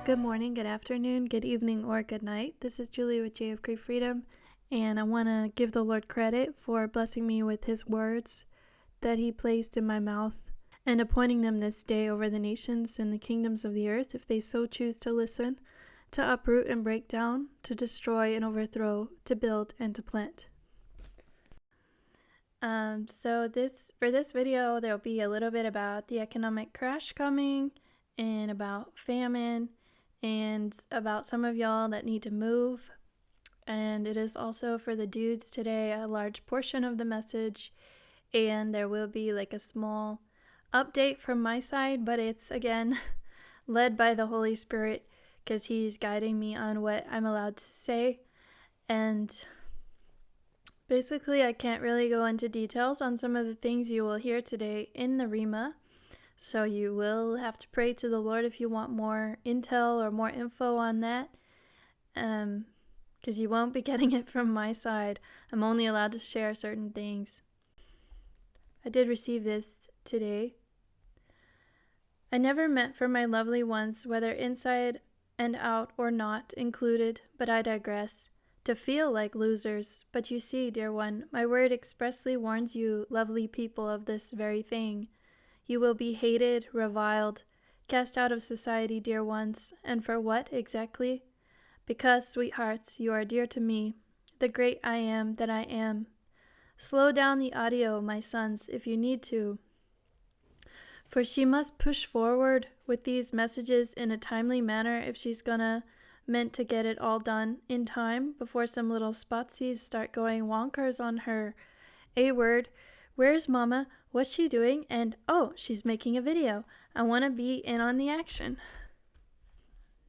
Good morning, good afternoon, good evening, or good night. This is Julie with JFK Freedom, and I want to give the Lord credit for blessing me with His words that He placed in my mouth and appointing them this day over the nations and the kingdoms of the earth, if they so choose to listen, to uproot and break down, to destroy and overthrow, to build and to plant. For this video, there'll be a little bit about the economic crash coming and about famine and about some of y'all that need to move. And it is also for the dudes today, a large portion of the message. And there will be like a small update from my side, but it's again led by the Holy Spirit because He's guiding me on what I'm allowed to say. And basically, I can't really go into details on some of the things you will hear today in the Rhema. So you will have to pray to the Lord if you want more intel or more info on that. Because you won't be getting it from my side. I'm only allowed to share certain things. I did receive this today. I never meant for my lovely ones, whether inside and out or not included, but I digress, to feel like losers. But you see, dear one, my word expressly warns you, lovely people, of this very thing. You will be hated, reviled, cast out of society, dear ones. And for what exactly? Because, sweethearts, you are dear to me, the great I am that I am. Slow down the audio, my sons, if you need to. For she must push forward with these messages in a timely manner if she's meant to get it all done in time before some little spotsies start going wonkers on her. A word, where's Mama? What's she doing? And, oh, she's making a video. I want to be in on the action.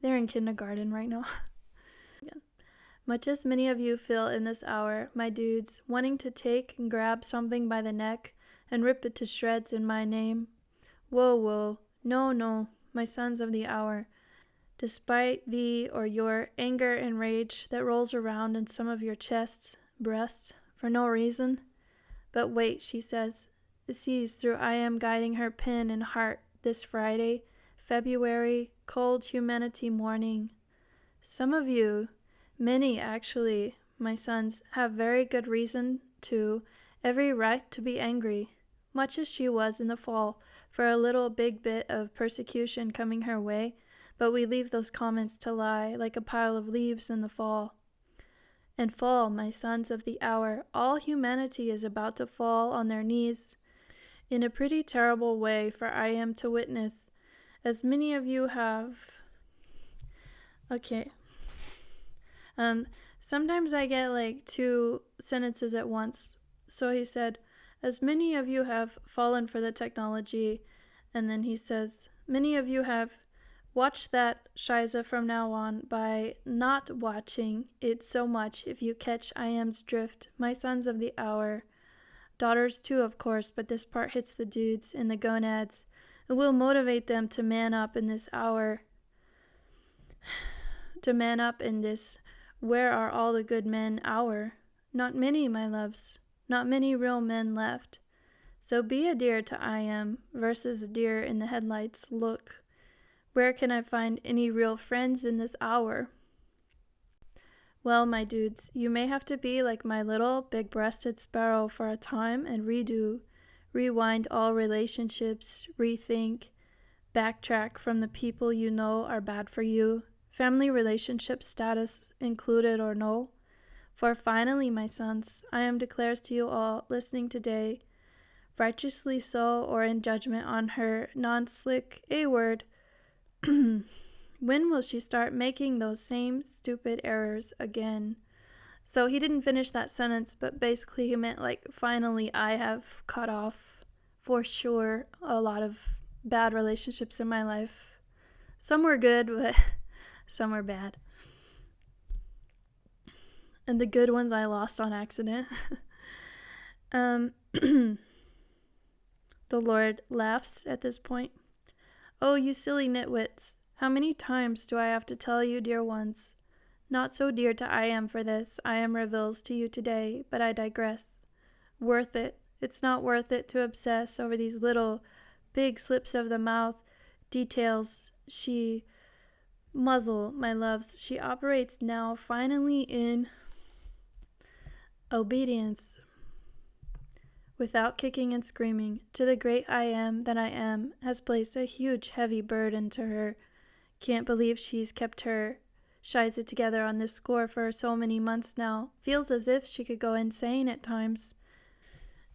They're in kindergarten right now. Much as many of you feel in this hour, my dudes, wanting to take and grab something by the neck and rip it to shreds in my name. Whoa, whoa, no, my sons of the hour. Despite the or your anger and rage that rolls around in some of your chests, breasts, for no reason. But wait, she says, sees through I am guiding her pen and heart this Friday, February, cold humanity morning. Some of you, many actually, my sons, have very good reason to, every right to be angry, much as she was in the fall, for a little big bit of persecution coming her way, but we leave those comments to lie like a pile of leaves in the fall. And fall, my sons of the hour, all humanity is about to fall on their knees in a pretty terrible way, for I am to witness, as many of you have. Okay. Sometimes I get like two sentences at once. So he said, as many of you have fallen for the technology, and then he says, many of you have watched that Shiza from now on by not watching it so much if you catch I am's drift, my sons of the hour. Daughters too, of course, but this part hits the dudes in the gonads. It will motivate them to man up in this hour. To man up in this where are all the good men hour. Not many, my loves. Not many real men left. So be a dear to I am versus a deer in the headlights. Look, where can I find any real friends in this hour? Well, my dudes, you may have to be like my little big-breasted sparrow for a time and rewind all relationships, rethink, backtrack from the people you know are bad for you, family relationship status included or no. For finally, my sons, I am declares to you all listening today, righteously so or in judgment on her non-slick A-word, when will she start making those same stupid errors again? So he didn't finish that sentence, but basically he meant like, finally I have cut off, for sure, a lot of bad relationships in my life. Some were good, but some were bad. And the good ones I lost on accident. The Lord laughs at this point. Oh, you silly nitwits. How many times do I have to tell you, dear ones? Not so dear to I am for this, I am reveals to you today, but I digress. Worth it. It's not worth it to obsess over these little, big slips of the mouth, details she muzzle, my loves. She operates now finally in obedience, without kicking and screaming, to the great I am that I am, has placed a huge heavy burden to her. Can't believe she's kept her shies it together on this score for so many months now. Feels as if she could go insane at times.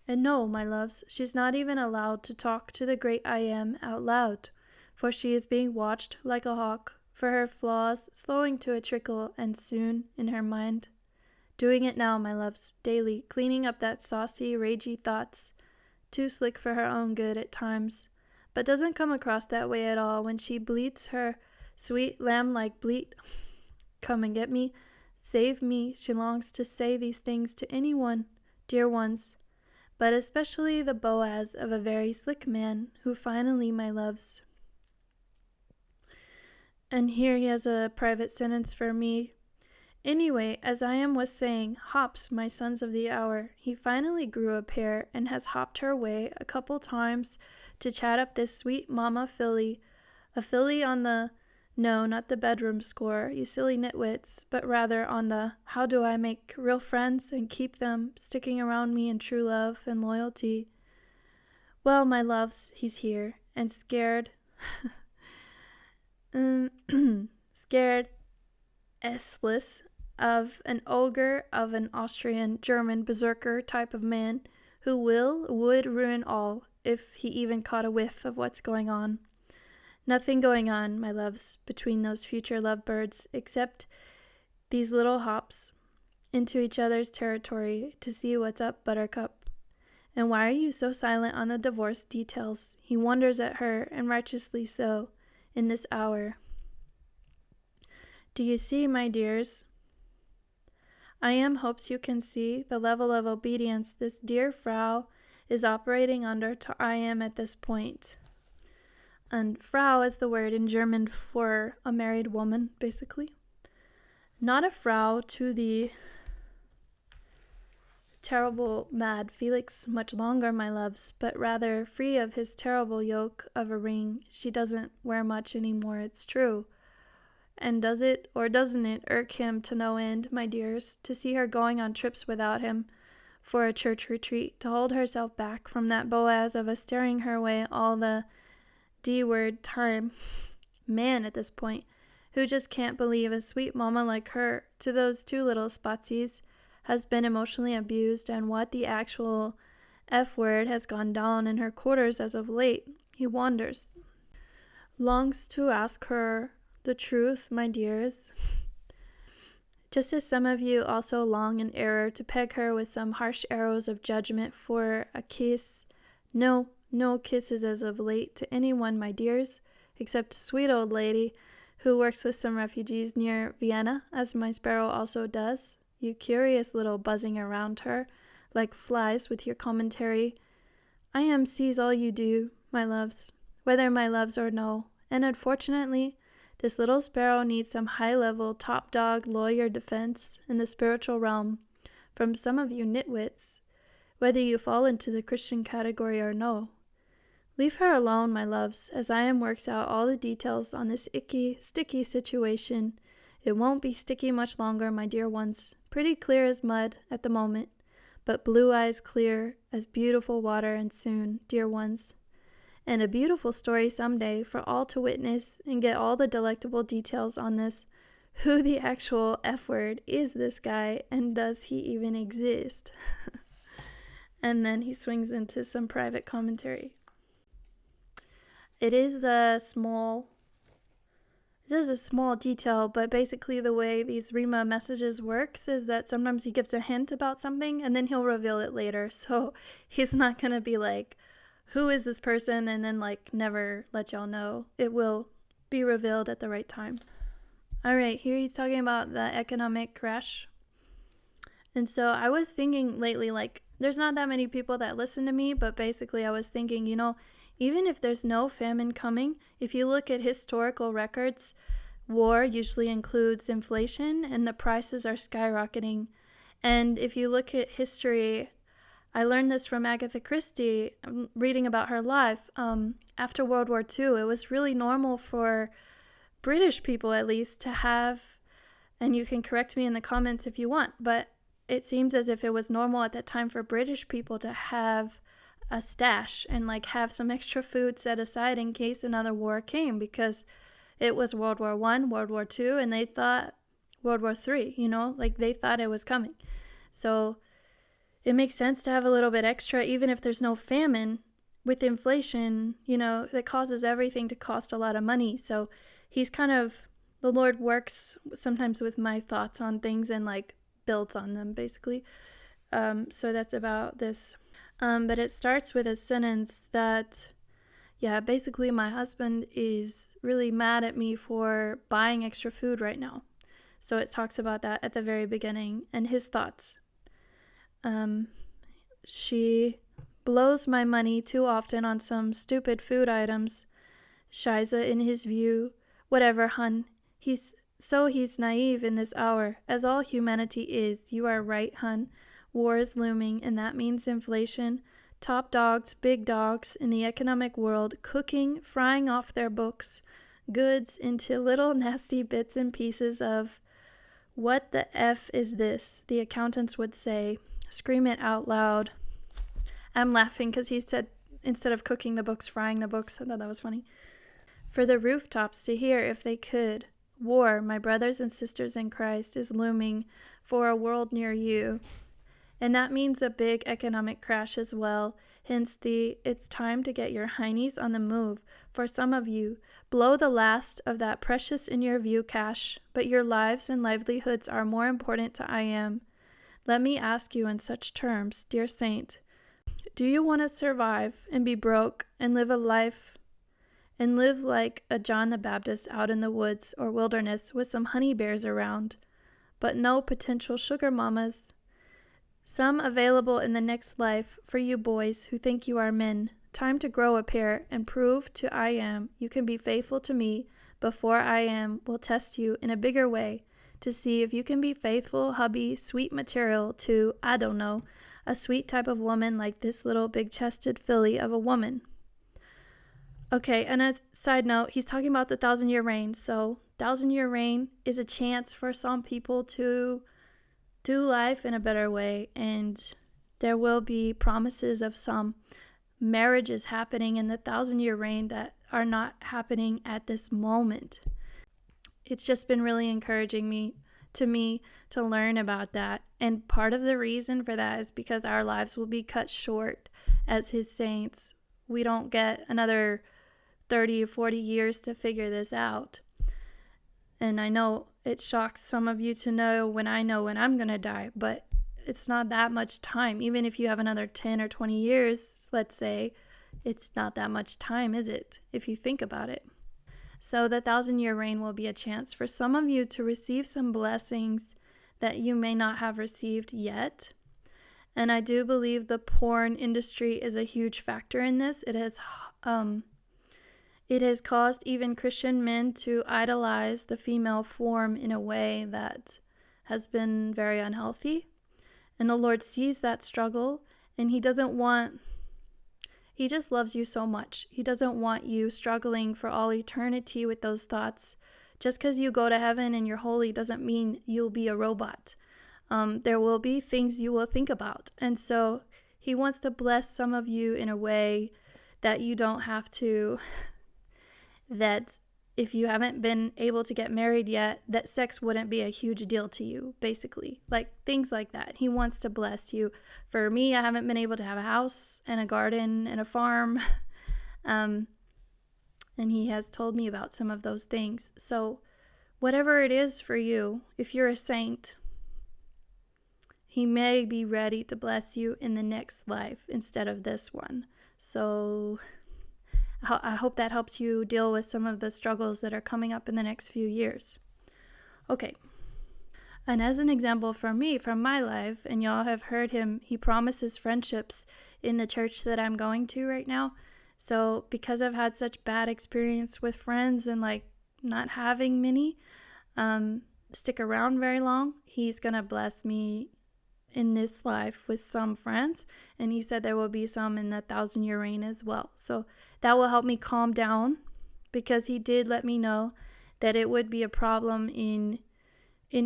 And no, my loves, she's not even allowed to talk to the great I am out loud, for she is being watched like a hawk, for her flaws slowing to a trickle, and soon, in her mind. Doing it now, my loves, daily, cleaning up that saucy, ragey thoughts, too slick for her own good at times, but doesn't come across that way at all when she bleats her sweet lamb-like bleat. Come and get me, save me. She longs to say these things to anyone, dear ones, but especially the Boaz of a very slick man, who finally, my loves. And here he has a private sentence for me. Anyway, as I was saying, hops, my sons of the hour. He finally grew a pair and has hopped her way a couple times to chat up this sweet mama filly. A filly on the, no, not the bedroom score, you silly nitwits, but rather on the how do I make real friends and keep them sticking around me in true love and loyalty. Well, my loves, he's here, and scared, scared S-less of an ogre, of an Austrian, German, berserker type of man who would ruin all if he even caught a whiff of what's going on. Nothing going on, my loves, between those future lovebirds, except these little hops into each other's territory to see what's up, Buttercup. And why are you so silent on the divorce details? He wonders at her, and righteously so, in this hour. Do you see, my dears? I hopes you can see the level of obedience this dear Frau is operating under to I am at this point. And Frau is the word in German for a married woman, basically. Not a Frau to the terrible, mad Felix much longer, my loves, but rather free of his terrible yoke of a ring. She doesn't wear much anymore, it's true. And does it or doesn't it irk him to no end, my dears, to see her going on trips without him for a church retreat, to hold herself back from that Boaz of a staring her way all the D-word time man at this point, who just can't believe a sweet mama like her, to those two little spotsies, has been emotionally abused, and what the actual F-word has gone down in her quarters as of late. He wonders, longs to ask her the truth, my dears, just as some of you also long in error to peg her with some harsh arrows of judgment for a kiss. No kisses as of late to anyone, my dears, except a sweet old lady who works with some refugees near Vienna, as my sparrow also does. You curious little buzzing around her, like flies with your commentary. I sees all you do, my loves, whether my loves or no, and unfortunately, this little sparrow needs some high-level, top-dog lawyer defense in the spiritual realm from some of you nitwits, whether you fall into the Christian category or no. Leave her alone, my loves, as I works out all the details on this icky, sticky situation. It won't be sticky much longer, my dear ones. Pretty clear as mud at the moment, but blue eyes clear as beautiful water, and soon, dear ones. And a beautiful story someday for all to witness and get all the delectable details on this. Who the actual F-word is this guy, and does he even exist? And then he swings into some private commentary. It is a small detail, but basically the way these Rhema messages works is that sometimes he gives a hint about something and then he'll reveal it later. So he's not going to be like, who is this person? And then never let y'all know. It will be revealed at the right time. All right, here he's talking about the economic crash. And so I was thinking lately, there's not that many people that listen to me, but basically I was thinking, even if there's no famine coming, if you look at historical records, war usually includes inflation and the prices are skyrocketing. And if you look at history, I learned this from Agatha Christie, reading about her life. After World War II, it was really normal for British people at least to have, and you can correct me in the comments if you want, but it seems as if it was normal at that time for British people to have a stash and like have some extra food set aside in case another war came, because it was World War I, World War II, and they thought World War III, like they thought it was coming. So it makes sense to have a little bit extra, even if there's no famine. With inflation, that causes everything to cost a lot of money. So the Lord works sometimes with my thoughts on things and like builds on them, basically. So that's about this. But it starts with a sentence that, basically my husband is really mad at me for buying extra food right now. So it talks about that at the very beginning and his thoughts. She blows my money too often on some stupid food items. Shiza, in his view, whatever, hun. He's naive in this hour, as all humanity is. You are right, hun. War is looming, and that means inflation. Top dogs, big dogs in the economic world, cooking, frying off their books, goods into little nasty bits and pieces of, what the F is this? The accountants would say. Scream it out loud. I'm laughing because he said, instead of cooking the books, frying the books. I thought that was funny. For the rooftops to hear if they could. War, my brothers and sisters in Christ, is looming for a world near you. And that means a big economic crash as well. Hence it's time to get your heinies on the move. For some of you, blow the last of that precious in your view cash, but your lives and livelihoods are more important to I am. Let me ask you in such terms, dear saint, do you want to survive and be broke and live like a John the Baptist out in the woods or wilderness with some honey bears around, but no potential sugar mamas? Some available in the next life for you boys who think you are men. Time to grow a pair and prove to I am you can be faithful to me before I am will test you in a bigger way to see if you can be faithful, hubby, sweet material to, I don't know, a sweet type of woman like this little big-chested filly of a woman. Okay, and a side note, he's talking about the 1,000-year reign. So 1,000-year reign is a chance for some people to do life in a better way, and there will be promises of some marriages happening in the 1,000-year reign that are not happening at this moment. It's just been really encouraging me to learn about that. And part of the reason for that is because our lives will be cut short as his saints. We don't get another 30 or 40 years to figure this out. And I know it shocks some of you to know when I'm going to die, but it's not that much time. Even if you have another 10 or 20 years, let's say, it's not that much time, is it? If you think about it. So the 1,000-year reign will be a chance for some of you to receive some blessings that you may not have received yet. And I do believe the porn industry is a huge factor in this. It has caused even Christian men to idolize the female form in a way that has been very unhealthy. And the Lord sees that struggle, and He just loves you so much. He doesn't want you struggling for all eternity with those thoughts. Just because you go to heaven and you're holy doesn't mean you'll be a robot. There will be things you will think about. And so He wants to bless some of you in a way that you don't have to, that if you haven't been able to get married yet, that sex wouldn't be a huge deal to you, basically. Like things like that. He wants to bless you. For me, I haven't been able to have a house and a garden and a farm. And He has told me about some of those things. So whatever it is for you, if you're a saint, He may be ready to bless you in the next life instead of this one. So I hope that helps you deal with some of the struggles that are coming up in the next few years. Okay. And as an example from my life, and y'all have heard him, he promises friendships in the church that I'm going to right now. So because I've had such bad experience with friends and like not having many stick around very long, He's going to bless me in this life with some friends, and He said there will be some in the 1,000-year reign as well. So that will help me calm down, because He did let me know that it would be a problem in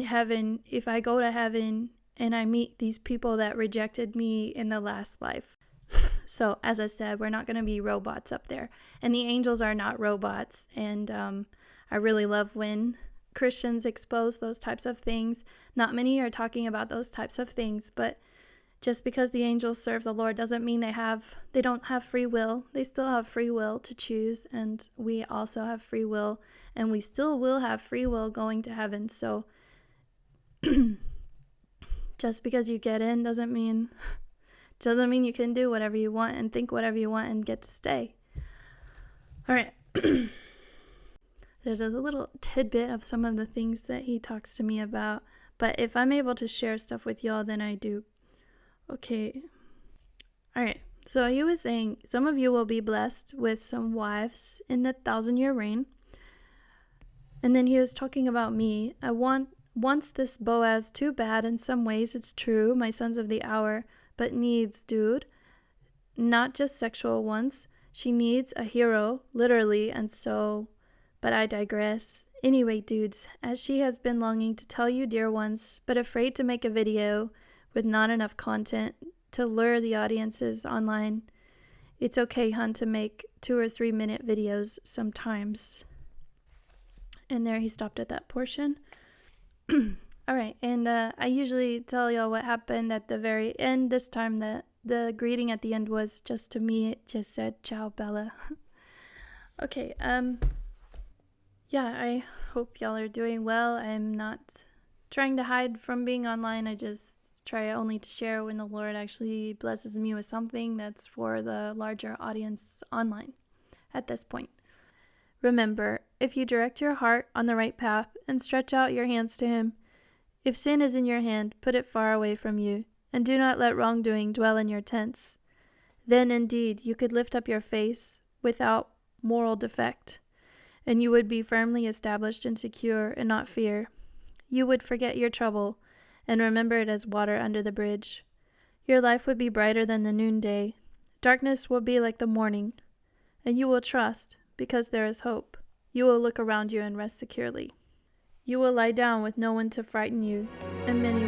heaven if I go to heaven and I meet these people that rejected me in the last life. So, as I said, we're not going to be robots up there. And the angels are not robots. And I really love when Christians expose those types of things. Not many are talking about those types of things, but just because the angels serve the Lord doesn't mean they don't have free will. They still have free will to choose, and we also have free will, and we still will have free will going to heaven. So just because you get in doesn't mean you can do whatever you want and think whatever you want and get to stay. All right. There's a little tidbit of some of the things that he talks to me about, but if I'm able to share stuff with y'all, then I do. Okay. All right. So he was saying, some of you will be blessed with some wives in the 1,000-year reign. And then he was talking about me. I wants this Boaz too bad. In some ways, it's true, my sons of the hour, but needs, dude. Not just sexual ones. She needs a hero, literally, and so, but I digress. Anyway, dudes, as she has been longing to tell you, dear ones, but afraid to make a video with not enough content to lure the audiences online, it's okay, hun, to make 2 or 3 minute videos sometimes. And there he stopped at that portion. All right, and I usually tell y'all what happened at the very end. This time the greeting at the end was just to me. It just said, "Ciao, Bella." Okay, yeah, I hope y'all are doing well. I'm not trying to hide from being online. I just try only to share when the Lord actually blesses me with something that's for the larger audience online at this point. Remember, if you direct your heart on the right path and stretch out your hands to Him, if sin is in your hand, put it far away from you, and do not let wrongdoing dwell in your tents. Then indeed you could lift up your face without moral defect, and you would be firmly established and secure and not fear. You would forget your trouble and remember it as water under the bridge. Your life would be brighter than the noonday. Darkness will be like the morning, and you will trust, because there is hope. You will look around you and rest securely. You will lie down with no one to frighten you, and many